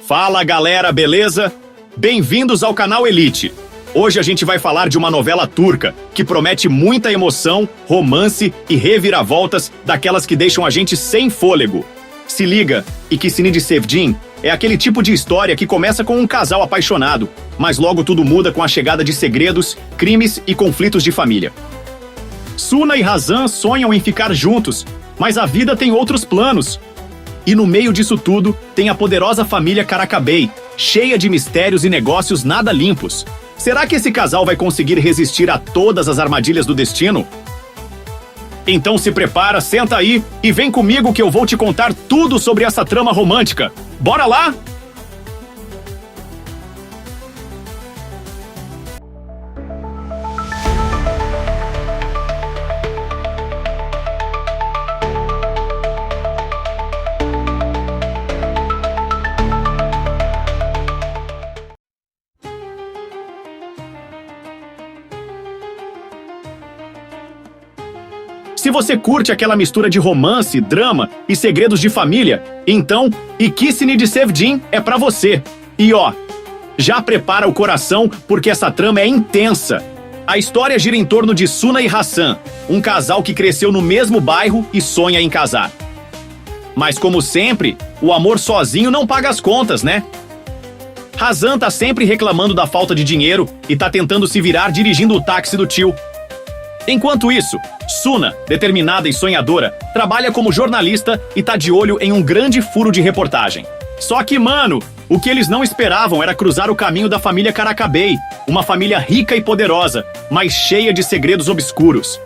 Fala galera, beleza? Bem-vindos ao canal Elite. Hoje a gente vai falar de uma novela turca que promete muita emoção, romance e reviravoltas daquelas que deixam a gente sem fôlego. Se liga, İkisini Sevdim é aquele tipo de história que começa com um casal apaixonado, mas logo tudo muda com a chegada de segredos, crimes e conflitos de família. Suna e Hazan sonham em ficar juntos, mas a vida tem outros planos. E no meio disso tudo, tem a poderosa família Karakabey, cheia de mistérios e negócios nada limpos. Será que esse casal vai conseguir resistir a todas as armadilhas do destino? Então se prepara, senta aí e vem comigo que eu vou te contar tudo sobre essa trama romântica. Bora lá? Se você curte aquela mistura de romance, drama e segredos de família, então İkisini Sevdim é pra você. E ó, já prepara o coração porque essa trama é intensa. A história gira em torno de Suna e Hasan, um casal que cresceu no mesmo bairro e sonha em casar. Mas como sempre, o amor sozinho não paga as contas, né? Hasan tá sempre reclamando da falta de dinheiro e tá tentando se virar dirigindo o táxi do tio. Enquanto isso, Suna, determinada e sonhadora, trabalha como jornalista e tá de olho em um grande furo de reportagem. Só que, mano, o que eles não esperavam era cruzar o caminho da família Karakabey, uma família rica e poderosa, mas cheia de segredos obscuros.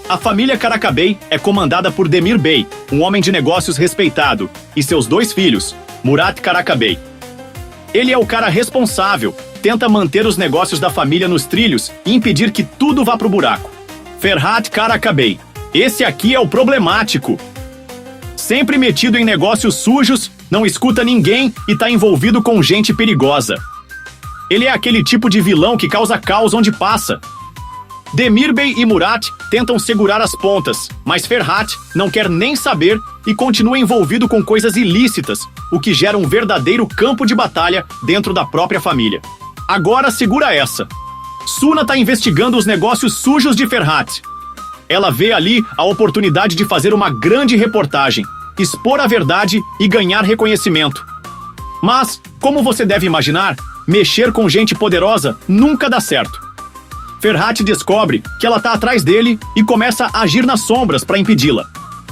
A família Karakabey é comandada por Demir Bey, um homem de negócios respeitado, e seus dois filhos, Murat Karakabey. Ele é o cara responsável, tenta manter os negócios da família nos trilhos e impedir que tudo vá pro buraco. Ferhat Karakabey. Esse aqui é o problemático. Sempre metido em negócios sujos, não escuta ninguém e tá envolvido com gente perigosa. Ele é aquele tipo de vilão que causa caos onde passa. Demir Bey e Murat tentam segurar as pontas, mas Ferhat não quer nem saber e continua envolvido com coisas ilícitas, o que gera um verdadeiro campo de batalha dentro da própria família. Agora segura essa. Suna tá investigando os negócios sujos de Ferhat. Ela vê ali a oportunidade de fazer uma grande reportagem, expor a verdade e ganhar reconhecimento. Mas, como você deve imaginar, mexer com gente poderosa nunca dá certo. Ferhat descobre que ela tá atrás dele e começa a agir nas sombras para impedi-la.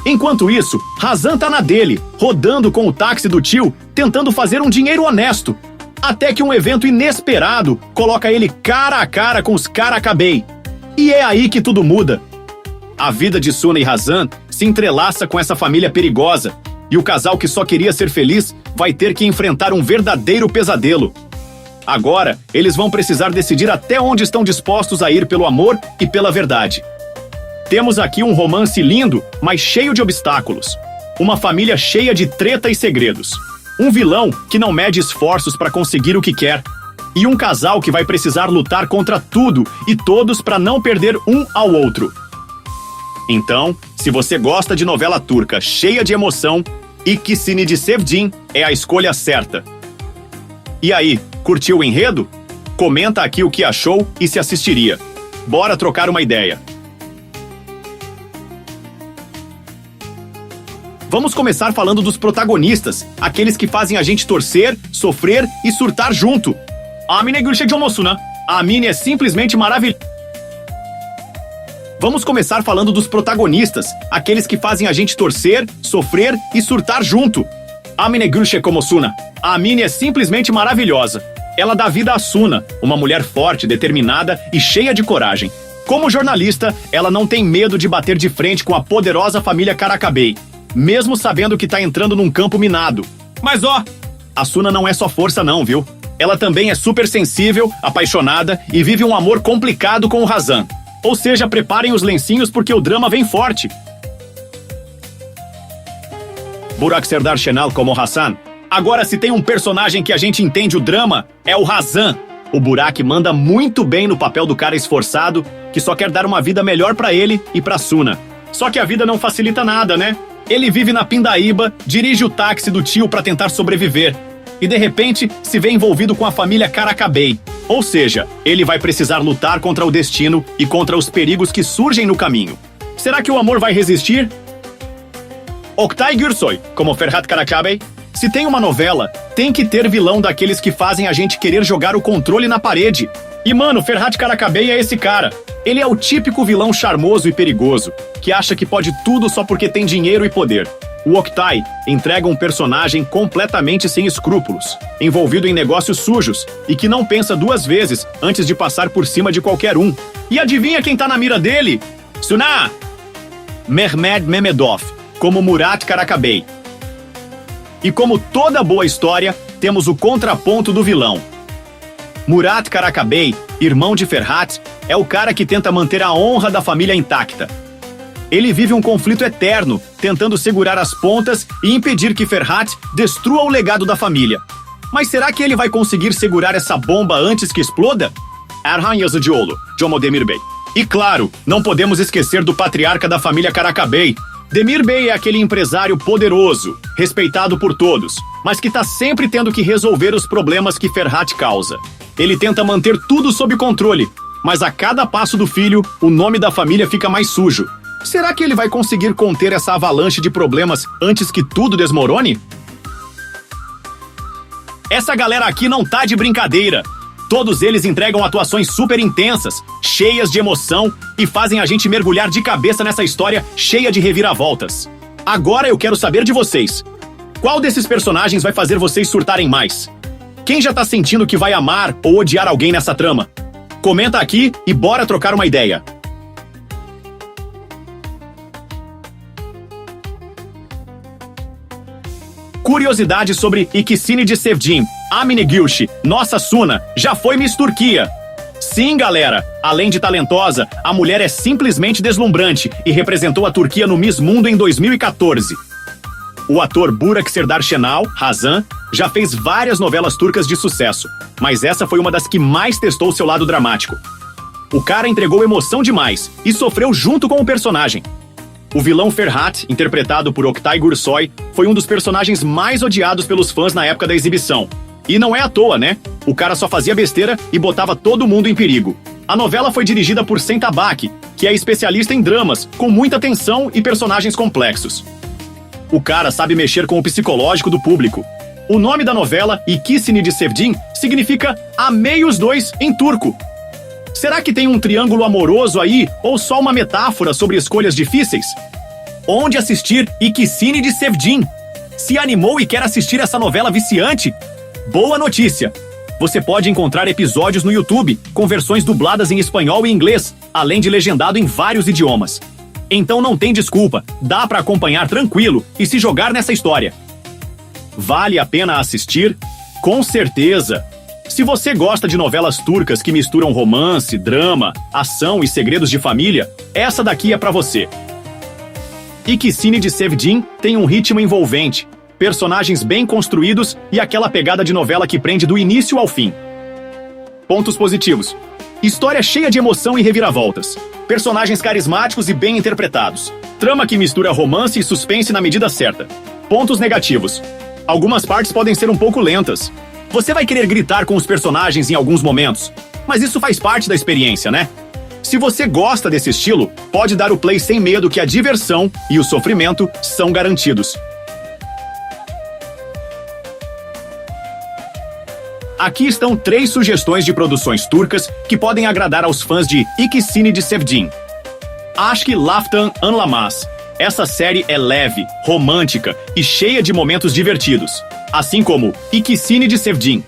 Enquanto isso, Hazan tá na dele, rodando com o táxi do tio, tentando fazer um dinheiro honesto. Até que um evento inesperado coloca ele cara a cara com os Karakabey. E é aí que tudo muda. A vida de Suna e Hazan se entrelaça com essa família perigosa, e o casal que só queria ser feliz vai ter que enfrentar um verdadeiro pesadelo. Agora, eles vão precisar decidir até onde estão dispostos a ir pelo amor e pela verdade. Temos aqui um romance lindo, mas cheio de obstáculos. Uma família cheia de treta e segredos. Um vilão que não mede esforços para conseguir o que quer. E um casal que vai precisar lutar contra tudo e todos para não perder um ao outro. Então, se você gosta de novela turca cheia de emoção, İkisini Sevdim é a escolha certa. E aí, curtiu o enredo? Comenta aqui o que achou e se assistiria. Bora trocar uma ideia. Vamos começar falando dos protagonistas, aqueles que fazem a gente torcer, sofrer e surtar junto. Amine Gülşek olmasına. Amine é simplesmente maravilhosa. Vamos começar falando dos protagonistas, aqueles que fazem a gente torcer, sofrer e surtar junto. Amine Gülşek olmasına. Amine é simplesmente maravilhosa. Ela dá vida a Suna, uma mulher forte, determinada e cheia de coragem. Como jornalista, ela não tem medo de bater de frente com a poderosa família Karakabey, mesmo sabendo que tá entrando num campo minado. Mas ó, a Suna não é só força não, viu? Ela também é super sensível, apaixonada e vive um amor complicado com o Hazan. Ou seja, preparem os lencinhos porque o drama vem forte. Burak Serdar Şenal como Hasan. Agora, se tem um personagem que a gente entende o drama, é o Hazan. O Burak manda muito bem no papel do cara esforçado, que só quer dar uma vida melhor pra ele e pra Suna. Só que a vida não facilita nada, né? Ele vive na pindaíba, dirige o táxi do tio para tentar sobreviver e, de repente, se vê envolvido com a família Caraca Bay. Ou seja, ele vai precisar lutar contra o destino e contra os perigos que surgem no caminho. Será que o amor vai resistir? Oktay Gürsoy, como Ferhat Karakabey. Se tem uma novela, tem que ter vilão daqueles que fazem a gente querer jogar o controle na parede. E mano, Ferhat Karakabey é esse cara. Ele é o típico vilão charmoso e perigoso, que acha que pode tudo só porque tem dinheiro e poder. O Oktay entrega um personagem completamente sem escrúpulos, envolvido em negócios sujos e que não pensa duas vezes antes de passar por cima de qualquer um. E adivinha quem tá na mira dele? Suna! Mehmed Mehmedov, como Murat Karakabey. E como toda boa história, temos o contraponto do vilão. Murat Karakabey, irmão de Ferhat, é o cara que tenta manter a honra da família intacta. Ele vive um conflito eterno, tentando segurar as pontas e impedir que Ferhat destrua o legado da família. Mas será que ele vai conseguir segurar essa bomba antes que exploda? Erhan Yazıcıoğlu, Jomo Demir Bey. E claro, não podemos esquecer do patriarca da família Karakabey. Demir Bey é aquele empresário poderoso, respeitado por todos, mas que tá sempre tendo que resolver os problemas que Ferhat causa. Ele tenta manter tudo sob controle, mas a cada passo do filho, o nome da família fica mais sujo. Será que ele vai conseguir conter essa avalanche de problemas antes que tudo desmorone? Essa galera aqui não tá de brincadeira. Todos eles entregam atuações super intensas, cheias de emoção e fazem a gente mergulhar de cabeça nessa história cheia de reviravoltas. Agora eu quero saber de vocês. Qual desses personagens vai fazer vocês surtarem mais? Quem já tá sentindo que vai amar ou odiar alguém nessa trama? Comenta aqui e bora trocar uma ideia. Curiosidade sobre İkisini de Sevdim, Amine Gülşi, nossa Suna, já foi Miss Turquia. Sim, galera, além de talentosa, a mulher é simplesmente deslumbrante e representou a Turquia no Miss Mundo em 2014. O ator Burak Serdar Şenal, Hazan, já fez várias novelas turcas de sucesso, mas essa foi uma das que mais testou seu lado dramático. O cara entregou emoção demais e sofreu junto com o personagem. O vilão Ferhat, interpretado por Oktay Gürsoy, foi um dos personagens mais odiados pelos fãs na época da exibição. E não é à toa, né? O cara só fazia besteira e botava todo mundo em perigo. A novela foi dirigida por Sen Tabak, que é especialista em dramas, com muita tensão e personagens complexos. O cara sabe mexer com o psicológico do público. O nome da novela, İkisini de Sevdim, significa amei os dois em turco. Será que tem um triângulo amoroso aí, ou só uma metáfora sobre escolhas difíceis? Onde assistir İkisini de Sevdim? Se animou e quer assistir essa novela viciante? Boa notícia! Você pode encontrar episódios no YouTube, com versões dubladas em espanhol e inglês, além de legendado em vários idiomas. Então não tem desculpa, dá pra acompanhar tranquilo e se jogar nessa história. Vale a pena assistir? Com certeza! Se você gosta de novelas turcas que misturam romance, drama, ação e segredos de família, essa daqui é pra você. İkisini de Sevdim tem um ritmo envolvente, personagens bem construídos e aquela pegada de novela que prende do início ao fim. Pontos positivos. História cheia de emoção e reviravoltas. Personagens carismáticos e bem interpretados. Trama que mistura romance e suspense na medida certa. Pontos negativos. Algumas partes podem ser um pouco lentas. Você vai querer gritar com os personagens em alguns momentos, mas isso faz parte da experiência, né? Se você gosta desse estilo, pode dar o play sem medo que a diversão e o sofrimento são garantidos. Aqui estão 3 sugestões de produções turcas que podem agradar aos fãs de İkisini de Sevdim. Aşk Laftan Anlamaz. Essa série é leve, romântica e cheia de momentos divertidos, assim como İkisini de Sevdim.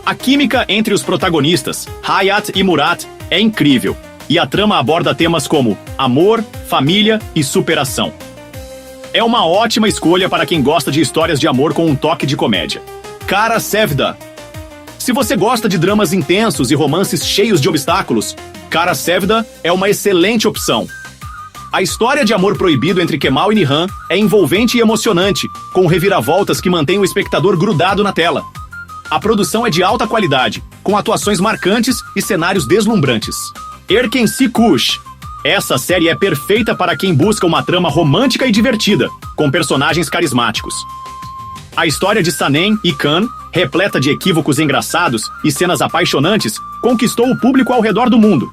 A química entre os protagonistas, Hayat e Murat, é incrível, e a trama aborda temas como amor, família e superação. É uma ótima escolha para quem gosta de histórias de amor com um toque de comédia. Kara Sevda. Se você gosta de dramas intensos e romances cheios de obstáculos, Kara Sevda é uma excelente opção. A história de amor proibido entre Kemal e Nihan é envolvente e emocionante, com reviravoltas que mantêm o espectador grudado na tela. A produção é de alta qualidade, com atuações marcantes e cenários deslumbrantes. Erkenci Kuş. Essa série é perfeita para quem busca uma trama romântica e divertida. com personagens carismáticos. A história de Sanem e Can, repleta de equívocos engraçados e cenas apaixonantes, conquistou o público ao redor do mundo.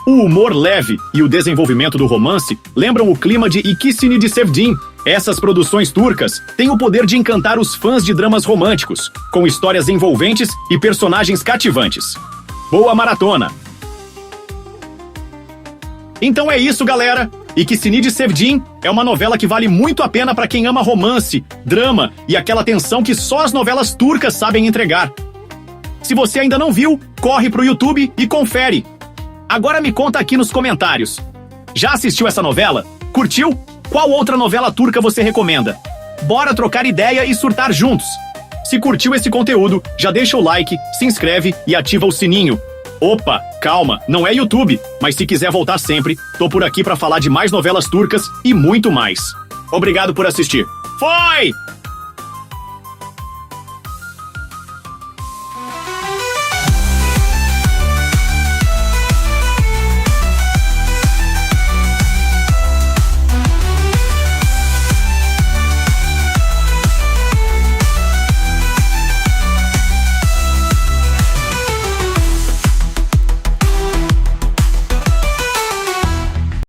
O humor leve e o desenvolvimento do romance lembram o clima de İkisini de Sevdim. Essas produções turcas têm o poder de encantar os fãs de dramas românticos, com histórias envolventes e personagens cativantes. Boa maratona! Então é isso, galera! İkisini de Sevdim é uma novela que vale muito a pena para quem ama romance, drama e aquela tensão que só as novelas turcas sabem entregar. Se você ainda não viu, corre pro YouTube e confere. Agora me conta aqui nos comentários. Já assistiu essa novela? Curtiu? Qual outra novela turca você recomenda? Bora trocar ideia e surtar juntos! Se curtiu esse conteúdo, já deixa o like, se inscreve e ativa o sininho. Opa, calma, não é YouTube, mas se quiser voltar sempre, tô por aqui pra falar de mais novelas turcas e muito mais. Obrigado por assistir. Foi!